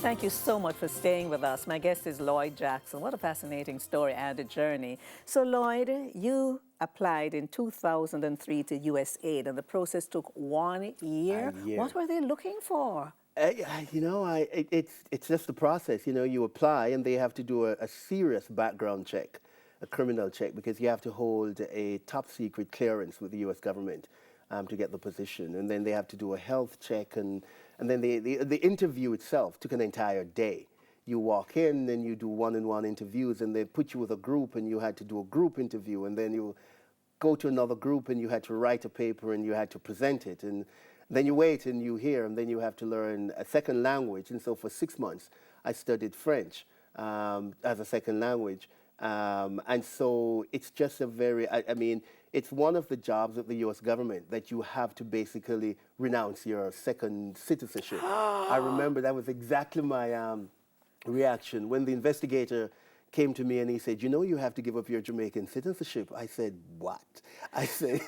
Thank you so much for staying with us. My guest is Lloyd Jackson. What a fascinating story and a journey. So, Lloyd, you applied in 2003 to USAID, and the process took 1 year. A year. What were they looking for? It's just the process. You apply and they have to do a serious background check, a criminal check, because you have to hold a top secret clearance with the U.S. government to get the position. And then they have to do a health check, and then the interview itself took an entire day. You walk in and you do one-on-one interviews, and they put you with a group and you had to do a group interview, and then you go to another group and you had to write a paper and you had to present it. And then you wait and you hear, and then you have to learn a second language. And so for 6 months, I studied French as a second language. And so it's just a very, I mean, it's one of the jobs of the U.S. government that you have to basically renounce your second citizenship. I remember that was exactly my reaction when the investigator came to me and he said, you have to give up your Jamaican citizenship. I said, what? I said,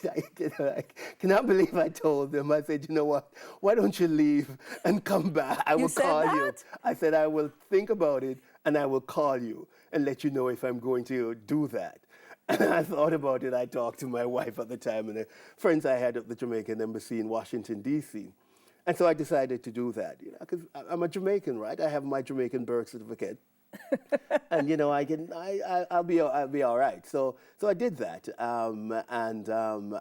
I cannot believe I told them. I said, you know what? Why don't you leave and come back? I will call you. I said, I will think about it and I will call you and let you know if I'm going to do that. And I thought about it. I talked to my wife at the time and the friends I had at the Jamaican embassy in Washington, D.C. And so I decided to do that, because I'm a Jamaican, right? I have my Jamaican birth certificate. And I'll be all right. So I did that, and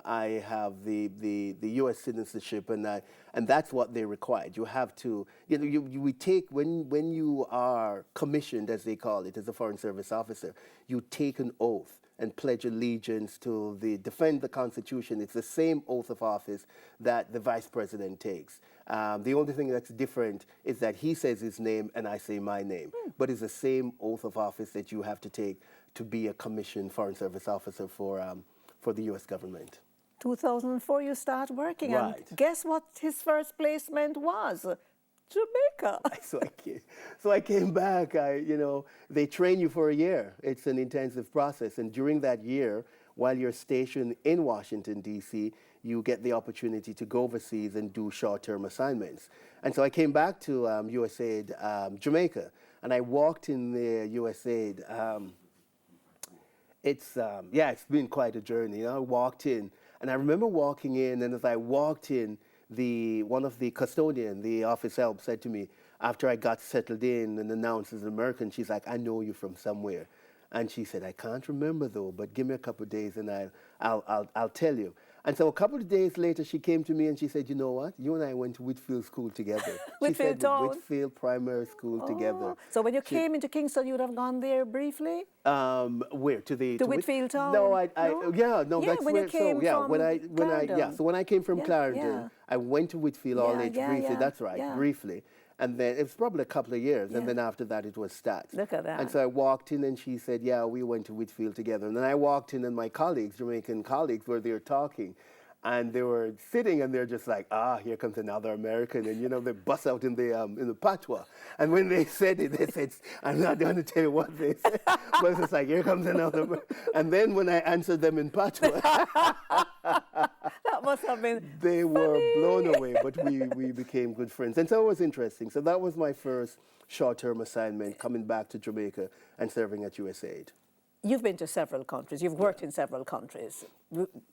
I have the U.S. citizenship, and that's what they required. You have to, we take when you are commissioned, as they call it, as a Foreign Service officer, you take an oath and pledge allegiance to defend the Constitution. It's the same oath of office that the Vice President takes. The only thing that's different is that he says his name and I say my name. But it's the same oath of office that you have to take to be a commissioned Foreign Service officer for the U.S. government. 2004, you start working. Right. And guess what his first placement was? Jamaica. So I came back. They train you for a year. It's an intensive process. And during that year, while you're stationed in Washington, D.C., you get the opportunity to go overseas and do short-term assignments. And so I came back to USAID Jamaica, and I walked in the USAID. It's been quite a journey. I walked in, and I remember walking in, and as I walked in, one of the custodian, the office help, said to me, after I got settled in and announced as an American, she's like, I know you from somewhere. And she said, I can't remember though, but give me a couple of days and I'll tell you. And so a couple of days later, she came to me and she said, you know what? You and I went to Whitfield School together. Whitfield Town? Whitfield Primary School together. So when you came into Kingston, you would have gone there briefly? Where? To Whitfield Town? No, that's when you came from Clarendon. So when I came from Clarendon, I went to Whitfield all age briefly. That's right, briefly. And then it was probably a couple of years, and then after that it was stats. Look at that. And so I walked in and she said, yeah, we went to Whitfield together. And then I walked in and my colleagues, Jamaican colleagues, were there talking. And they were sitting and they're just like, here comes another American. And, they bust out in the patois. And when they said it, they said, I'm not going to tell you what they said. But it's just like, here comes another. And then when I answered them in patois, that must have been they funny. were blown away, but we became good friends. And so it was interesting. So that was my first short-term assignment, coming back to Jamaica and serving at USAID. You've been to several countries. You've worked in several countries.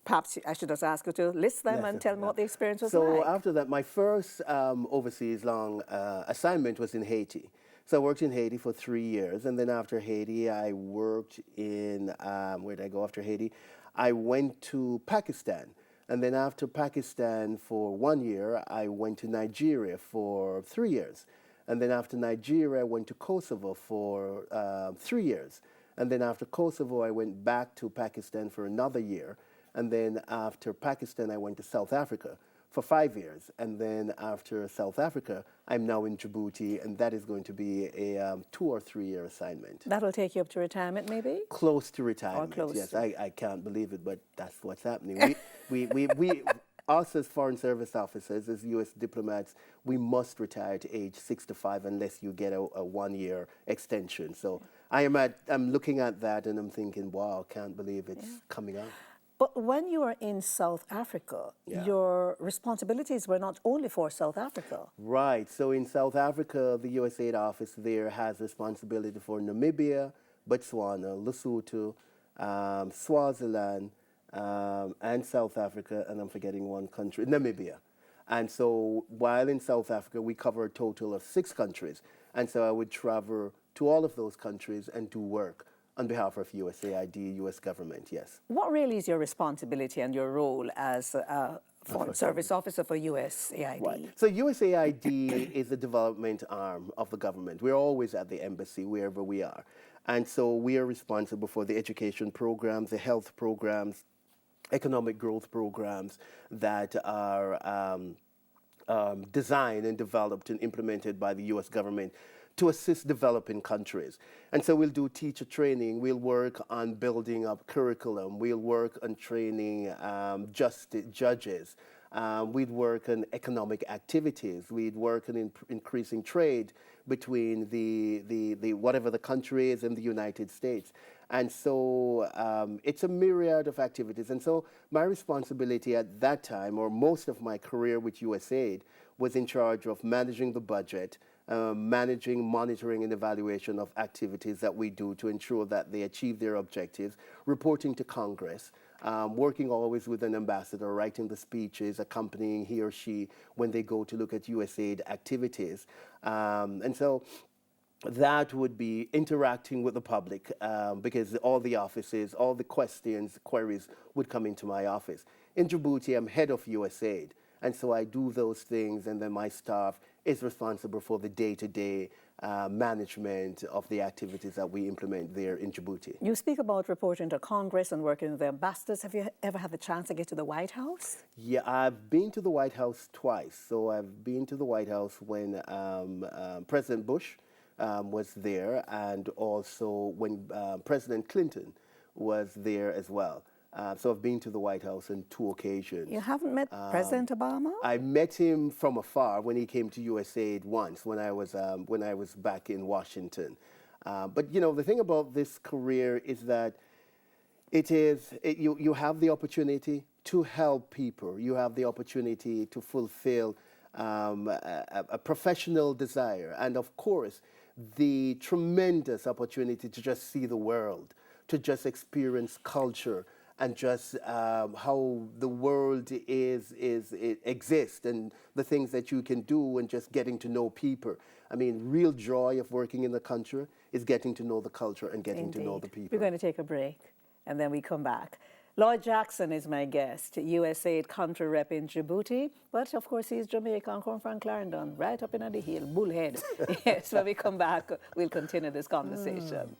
Perhaps I should just ask you to list them and tell me what the experience was like. So after that, my first overseas long assignment was in Haiti. So I worked in Haiti for 3 years. And then after Haiti, I worked in, where did I go after Haiti? I went to Pakistan. And then after Pakistan for 1 year, I went to Nigeria for 3 years. And then after Nigeria, I went to Kosovo for 3 years. And then after Kosovo, I went back to Pakistan for another year. And then after Pakistan, I went to South Africa for 5 years. And then after South Africa, I'm now in Djibouti, and that is going to be a 2 or 3 year assignment. That'll take you up to retirement, maybe? Close to retirement, yes. I can't believe it, but that's what's happening. Us as Foreign Service officers, as U.S. diplomats, we must retire to age 65 unless you get a 1 year extension. So I'm looking at that and I'm thinking, wow, can't believe it's coming up. But when you were in South Africa, Yeah. your responsibilities were not only for South Africa. Right. So in South Africa, the USAID office there has responsibility for Namibia, Botswana, Lesotho, Swaziland, and South Africa, and I'm forgetting one country, Namibia. And so while in South Africa, we cover a total of 6 countries. And so I would travel to all of those countries and do work on behalf of USAID, US government, yes. What really is your responsibility and your role as a Foreign Service Officer for USAID? Right. So USAID is the development arm of the government. We're always at the embassy, wherever we are. And so we are responsible for the education programs, the health programs, economic growth programs that are designed and developed and implemented by the U.S. government to assist developing countries. And so we'll do teacher training, we'll work on building up curriculum, we'll work on training judges, we'd work on economic activities, we'd work on increasing trade between the whatever the country is in the United States. And so it's a myriad of activities. And so my responsibility at that time, or most of my career with USAID, was in charge of managing the budget, managing, monitoring, and evaluation of activities that we do to ensure that they achieve their objectives, reporting to Congress, working always with an ambassador, writing the speeches, accompanying he or she when they go to look at USAID activities. And so that would be interacting with the public because all the offices, all the questions, queries would come into my office. In Djibouti, I'm head of USAID. And so I do those things, and then my staff is responsible for the day-to-day management of the activities that we implement there in Djibouti. You speak about reporting to Congress and working with the ambassadors. Have you ever had the chance to get to the White House? Yeah, I've been to the White House twice. So I've been to the White House when President Bush was there, and also when President Clinton was there as well. So I've been to the White House on 2 occasions. You haven't met President Obama? I met him from afar when he came to USAID once when I was back in Washington. But you know, the thing about this career is that you have the opportunity to help people. You have the opportunity to fulfill a professional desire, and of course, the tremendous opportunity to just see the world, to just experience culture, and just how the world exists, and the things that you can do, and just getting to know people. I mean, real joy of working in the country is getting to know the culture and getting to know the people. We're going to take a break, and then we come back. Lloyd Jackson is my guest, USAID country rep in Djibouti, but of course he's Jamaican, come from Clarendon, right up in the hill, Bullhead. Yes, when we come back, we'll continue this conversation.